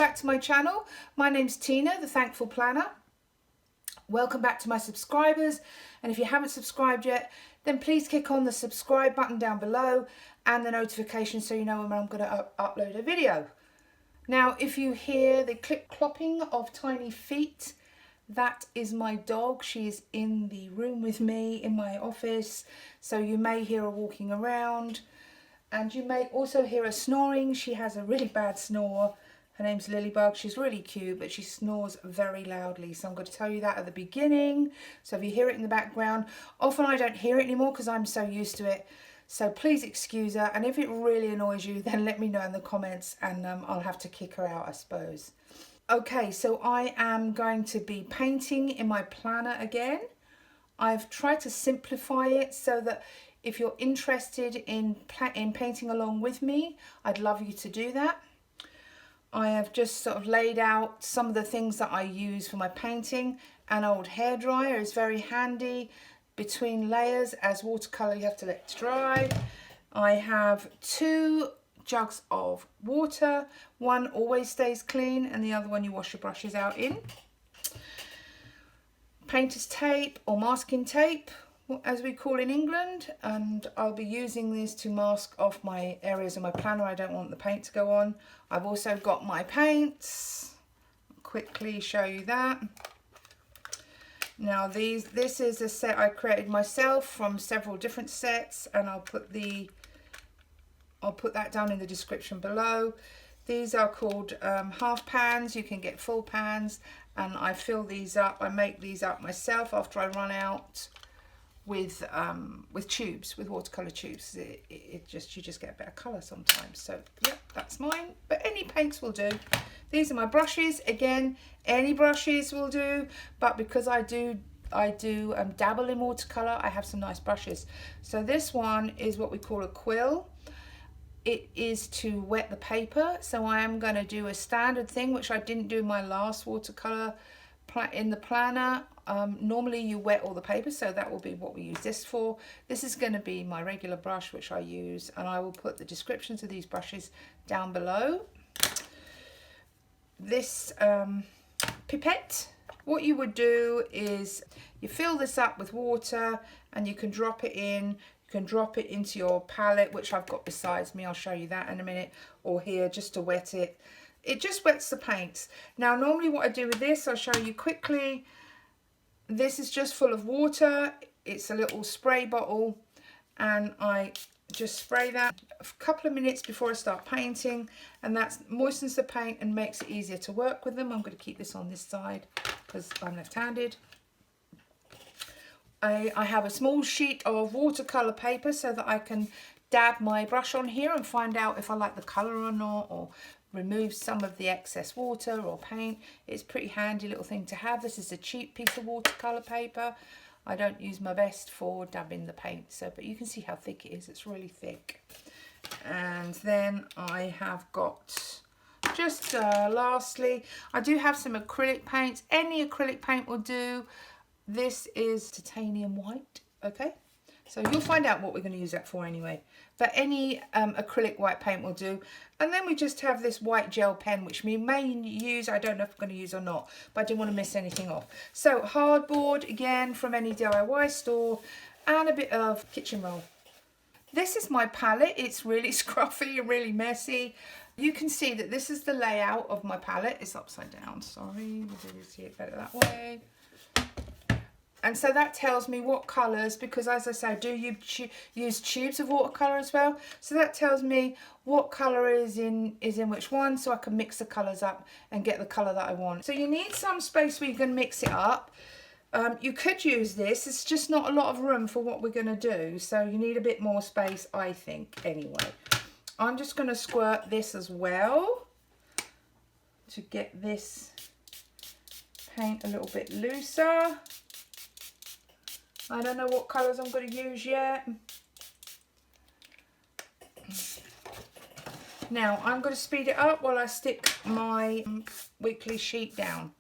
back to my channel. My name's Tina, the Thankful Planner. Welcome back to my subscribers, and if you haven't subscribed yet, then please click on the subscribe button down below and the notification so you know when I'm going to upload a video. Now, if you hear the clip-clopping of tiny feet, that is my dog. She's in the room with me in my office, so you may hear her walking around, and you may also hear her snoring. She has a really bad snore. Her name's Lilybug. She's really cute, but she snores very loudly, so I'm going to tell you that at the beginning. So if you hear it in the background, often I don't hear it anymore because I'm so used to it. So please excuse her, and if it really annoys you, then let me know in the comments, and I'll have to kick her out, I suppose. Okay, so I am going to be painting in my planner again. I've tried to simplify it so that if you're interested in painting along with me, I'd love you to do that. I have just sort of laid out some of the things that I use for my painting. An old hairdryer is very handy. Between layers, as watercolour you have to let it dry. I have 2 jugs of water. One always stays clean and the other one you wash your brushes out in. Painter's tape or masking tape, as we call in England, and I'll be using this to mask off my areas of my planner I don't want the paint to go on. I've also got my paints. I'll quickly show you that. Now this is a set I created myself from several different sets, and I'll put that down in the description below. These are called half pans. You can get full pans, and I fill these up. I make these up myself after I run out with tubes, with watercolor tubes. You just get a better color sometimes. So yep, that's mine, but any paints will do. These are my brushes. Again, any brushes will do, but because I do dabble in watercolor, I have some nice brushes. So this one is what we call a quill. It is to wet the paper, so I am going to do a standard thing which I didn't do in my last watercolor in the planner. Normally you wet all the paper, so that will be what we use this for. This is going to be my regular brush which I use, and I will put the descriptions of these brushes down below. This pipette, what you would do is you fill this up with water and you can drop it in. You can drop it into your palette, which I've got beside me. I'll show you that in a minute, or here just to wet it. It just wets the paints. Now normally what I do with this, I'll show you quickly. This is just full of water. It's a little spray bottle, and I just spray that a couple of minutes before I start painting, and that moistens the paint and makes it easier to work with them. I'm going to keep this on this side because I'm left-handed. I have a small sheet of watercolor paper so that I can dab my brush on here and find out if I like the color or not, or remove some of the excess water or paint. It's a pretty handy little thing to have. This is a cheap piece of watercolor paper. I don't use my best for dabbing the paint, but you can see how thick it is. It's really thick. And then I have got just lastly, I do have some acrylic paints. Any acrylic paint will do. This is titanium white, okay? So you'll find out what we're going to use that for anyway. But any acrylic white paint will do. And then we just have this white gel pen, which we may use. I don't know if I'm going to use or not, but I didn't want to miss anything off. So hardboard, again, from any DIY store, and a bit of kitchen roll. This is my palette. It's really scruffy and really messy. You can see that this is the layout of my palette. It's upside down, sorry. You see it better that way. And so that tells me what colours, because as I say, I do use tubes of watercolour as well. So that tells me what colour is in which one, so I can mix the colours up and get the colour that I want. So you need some space where you can mix it up. You could use this, it's just not a lot of room for what we're going to do. So you need a bit more space, I think, anyway. I'm just going to squirt this as well to get this paint a little bit looser. I don't know what colours I'm going to use yet. Now I'm going to speed it up while I stick my weekly sheet down.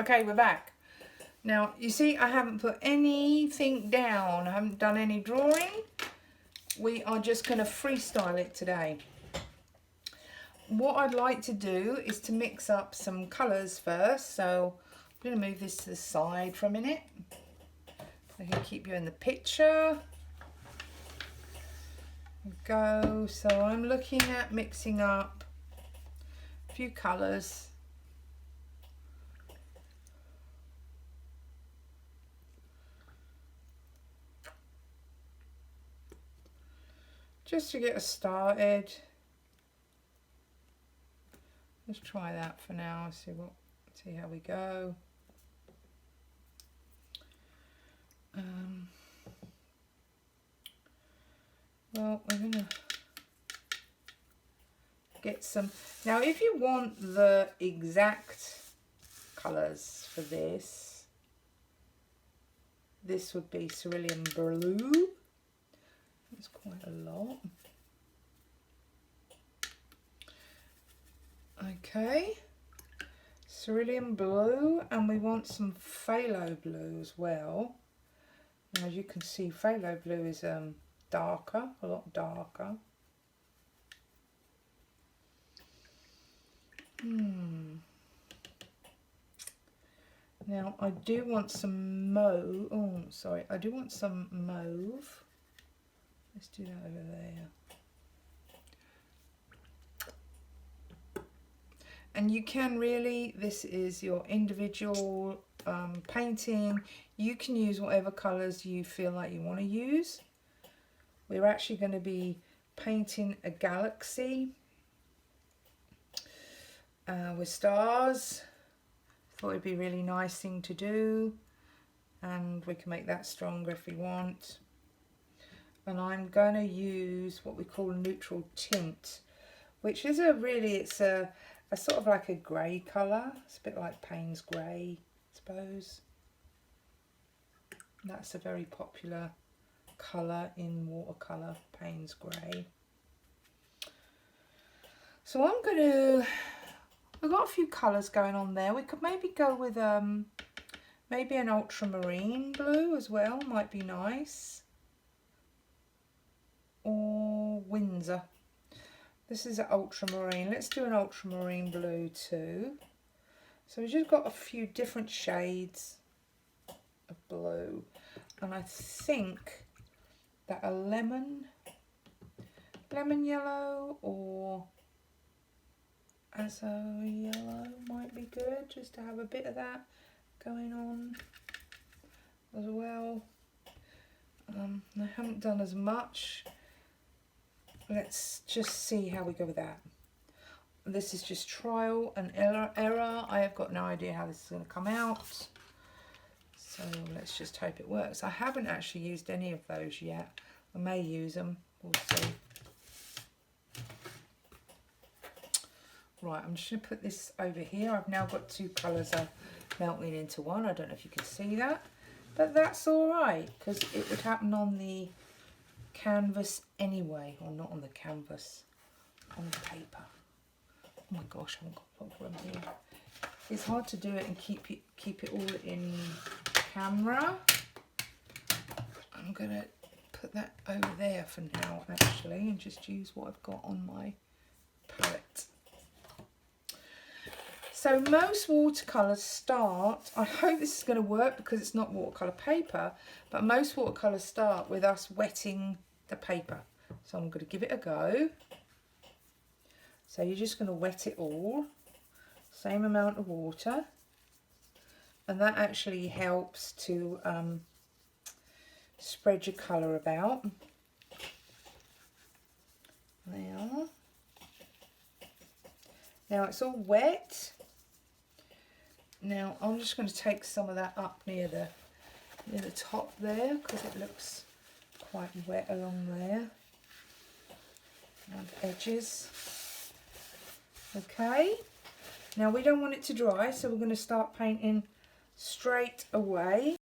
Okay, we're back. Now, you see, I haven't put anything down. I haven't done any drawing. We are just going to freestyle it today. What I'd like to do is to mix up some colours first. So I'm going to move this to the side for a minute. I can keep you in the picture. Go. So I'm looking at mixing up a few colours. Just to get us started. Let's try that for now. See how we go. Well, we're gonna get some. Now, if you want the exact colours for this would be cerulean blue. It's quite a lot. Okay, cerulean blue, and we want some phthalo blue as well. Now, as you can see, phthalo blue is darker, a lot darker. Now I do want some mauve. Oh, sorry, I do want some mauve. Let's do that over there. And you can really, this is your individual painting. You can use whatever colours you feel like you want to use. We're actually going to be painting a galaxy with stars. Thought it'd be a really nice thing to do, and we can make that stronger if we want. And I'm going to use what we call neutral tint, which is it's a sort of like a grey colour. It's a bit like Payne's grey, I suppose. That's a very popular colour in watercolour, Payne's grey. So we've got a few colours going on there. We could maybe go with maybe an ultramarine blue as well, might be nice. Or Windsor. This is an ultramarine. Let's do an ultramarine blue too. So we've just got a few different shades of blue. And I think that a lemon yellow or azo yellow might be good, just to have a bit of that going on as well. I haven't done as much. Let's just see how we go with that. This is just trial and error. I have got no idea how this is going to come out. So let's just hope it works. I haven't actually used any of those yet. I may use them. We'll see. Right, I'm just going to put this over here. I've now got two colours melting into one. I don't know if you can see that. But that's all right, because it would happen on the canvas anyway, or not on the canvas, on the paper. Oh my gosh, I haven't got proper room here. It's hard to do it and keep it all in camera. I'm gonna put that over there for now, actually, and just use what I've got on my palette. So most watercolours start, I hope this is going to work because it's not watercolour paper, but most watercolours start with us wetting the paper. So I'm going to give it a go. So you're just going to wet it all, same amount of water, and that actually helps to spread your colour about. Now it's all wet. Now I'm just going to take some of that up near the top there, because it looks quite wet along there, around the edges. Okay, now we don't want it to dry, so we're going to start painting straight away.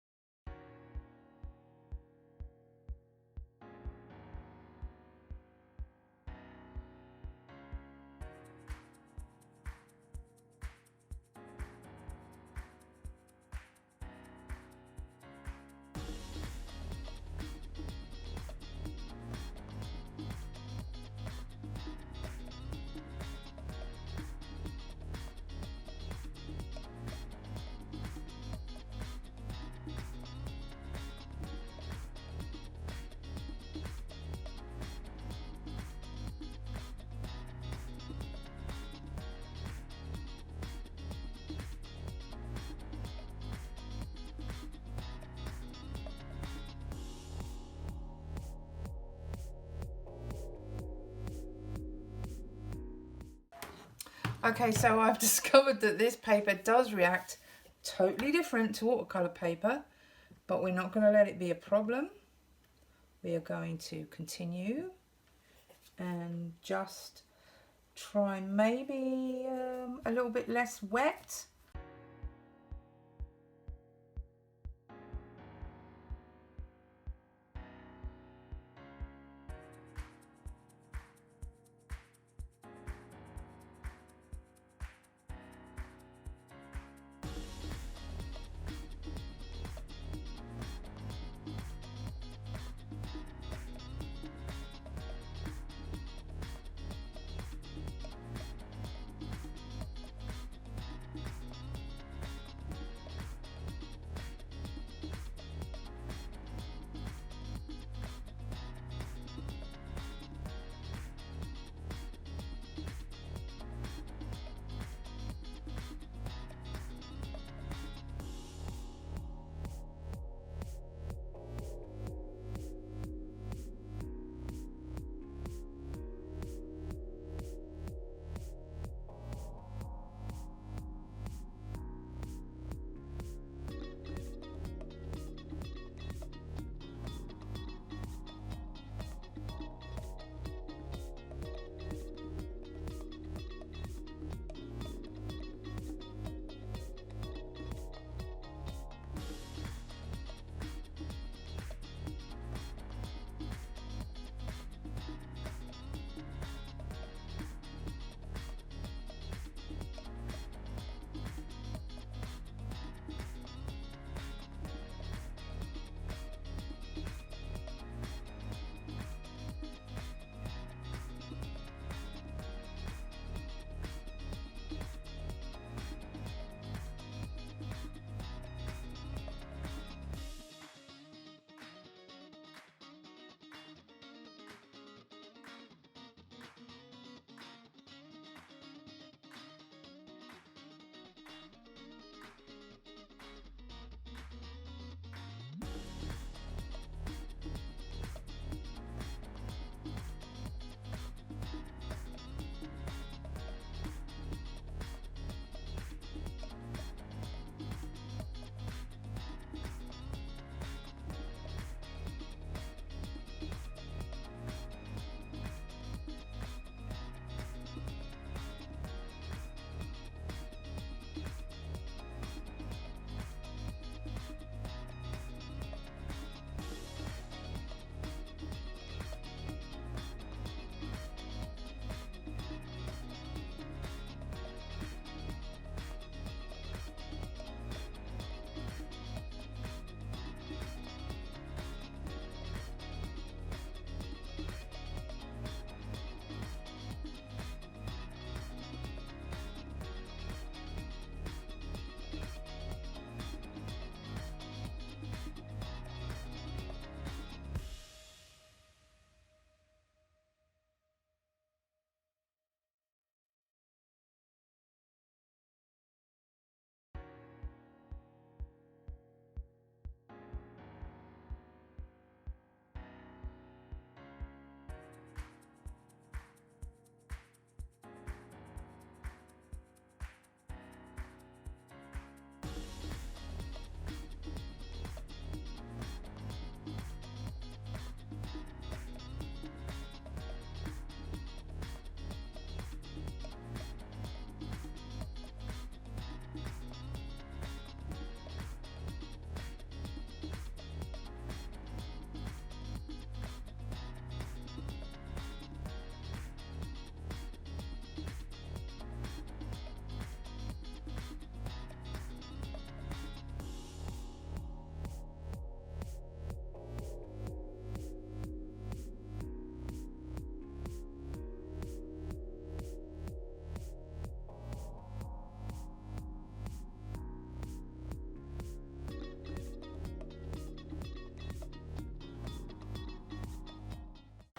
Okay, so I've discovered that this paper does react totally different to watercolour paper, but we're not going to let it be a problem. We are going to continue and just try maybe a little bit less wet.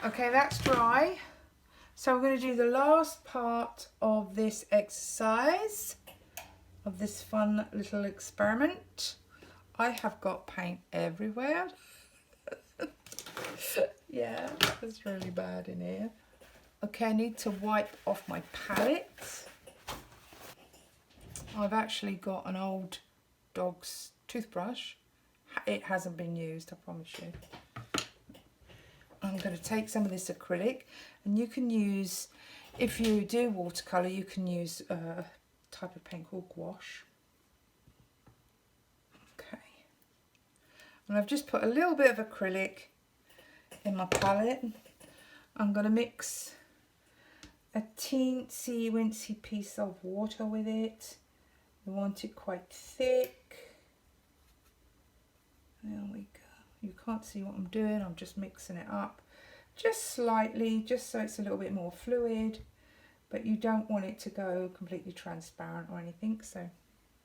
Okay, that's dry. So we're going to do the last part of this exercise, of this fun little experiment. I have got paint everywhere. Yeah, it's really bad in here. Okay, I need to wipe off my palette. I've actually got an old dog's toothbrush. It hasn't been used, I promise you. I'm going to take some of this acrylic, and you can use, if you do watercolour, you can use a type of paint called gouache. Okay. And I've just put a little bit of acrylic in my palette. I'm going to mix a teensy wincy piece of water with it. I want it quite thick. There we go. You can't see what I'm doing, I'm just mixing it up just slightly, just so it's a little bit more fluid, but you don't want it to go completely transparent or anything. So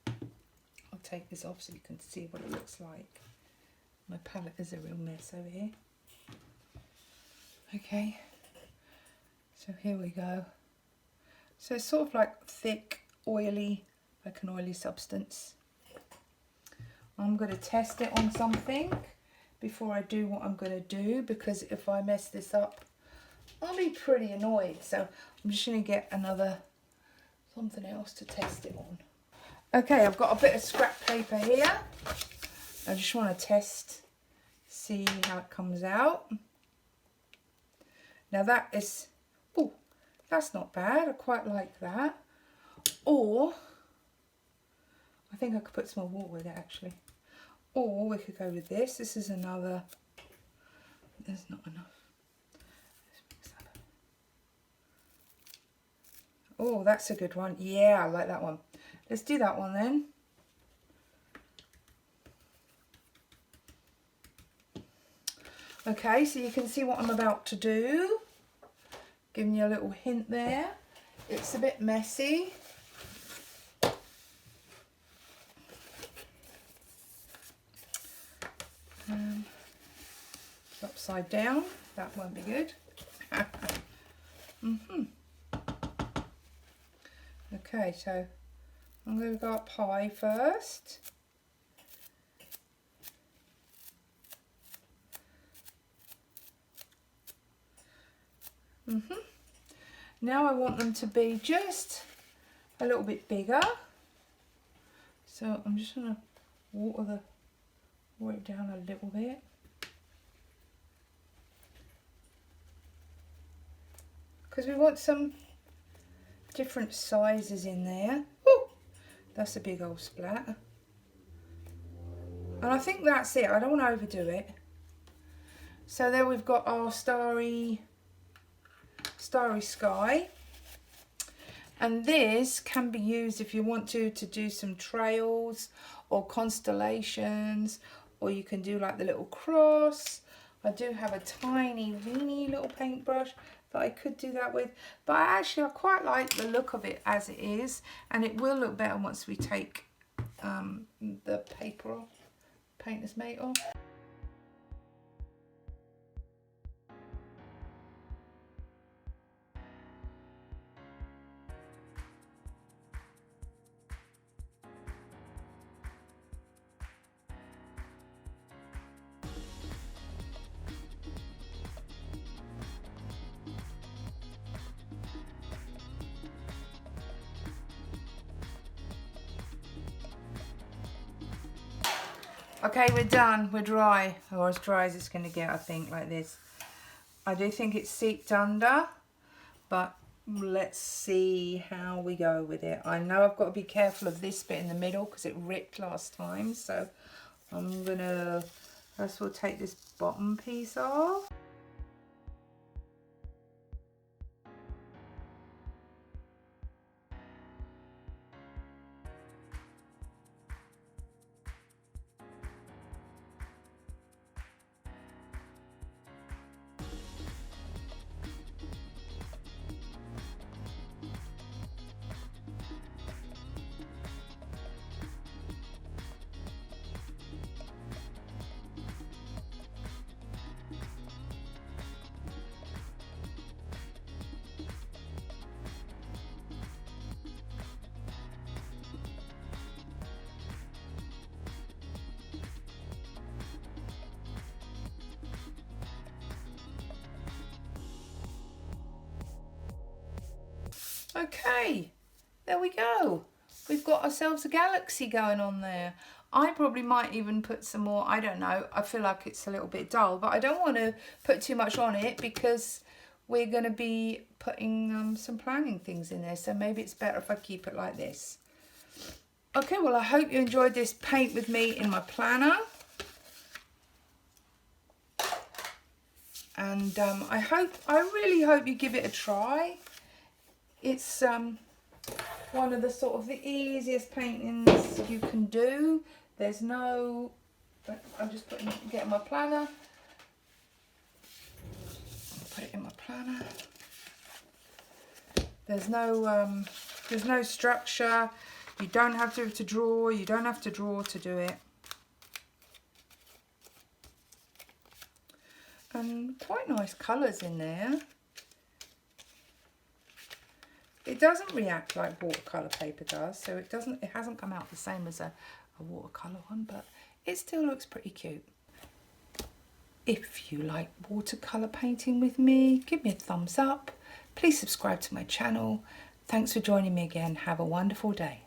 I'll take this off so you can see what it looks like. My palette is a real mess over here. Okay, so here we go. So it's sort of like thick, oily, like an oily substance. I'm going to test it on something before I do what I'm going to do, because if I mess this up, I'll be pretty annoyed. So I'm just going to get something else to test it on. Okay, I've got a bit of scrap paper here. I just want to test, see how it comes out. Now that is, oh, that's not bad. I quite like that. Or, I think I could put some more water with it actually. Or we could go with this. This is another, there's not enough. Oh, that's a good one. Yeah, I like that one. Let's do that one then. Okay, so you can see what I'm about to do. Giving you a little hint there. It's a bit messy. Upside down, that won't be good. Okay, so I'm going to go up high first. Now I want them to be just a little bit bigger. So I'm just going to water it down a little bit. Because we want some different sizes in there. Ooh, that's a big old splat. And I think that's it. I don't want to overdo it. So there we've got our starry sky. And this can be used if you want to do some trails or constellations, or you can do like the little cross. I do have a tiny, weeny little paintbrush that I could do that with, but I quite like the look of it as it is, and it will look better once we take the paper off, painter's mate off. Okay, we're done, we're dry, or as dry as it's going to get, I think, like this. I do think it's seeped under, but let's see how we go with it. I know I've got to be careful of this bit in the middle because it ripped last time, so I'm going to, first of all, take this bottom piece off. Okay, there we go. we've got ourselves a galaxy going on there. I probably might even put some more, I don't know, I feel like it's a little bit dull, but I don't want to put too much on it because we're going to be putting some planning things in there, so maybe it's better if I keep it like this. Okay, well, I hope you enjoyed this paint with me in my planner. And I really hope you give it a try. It's one of the sort of the easiest paintings you can do. There's no, I'm just getting my planner. Put it in my planner. There's no structure. You don't have to draw. You don't have to draw to do it. And quite nice colours in there. It doesn't react like watercolour paper does, so it hasn't come out the same as a watercolour one, but it still looks pretty cute. If you like watercolour painting with me, give me a thumbs up. Please subscribe to my channel. Thanks for joining me again. Have a wonderful day.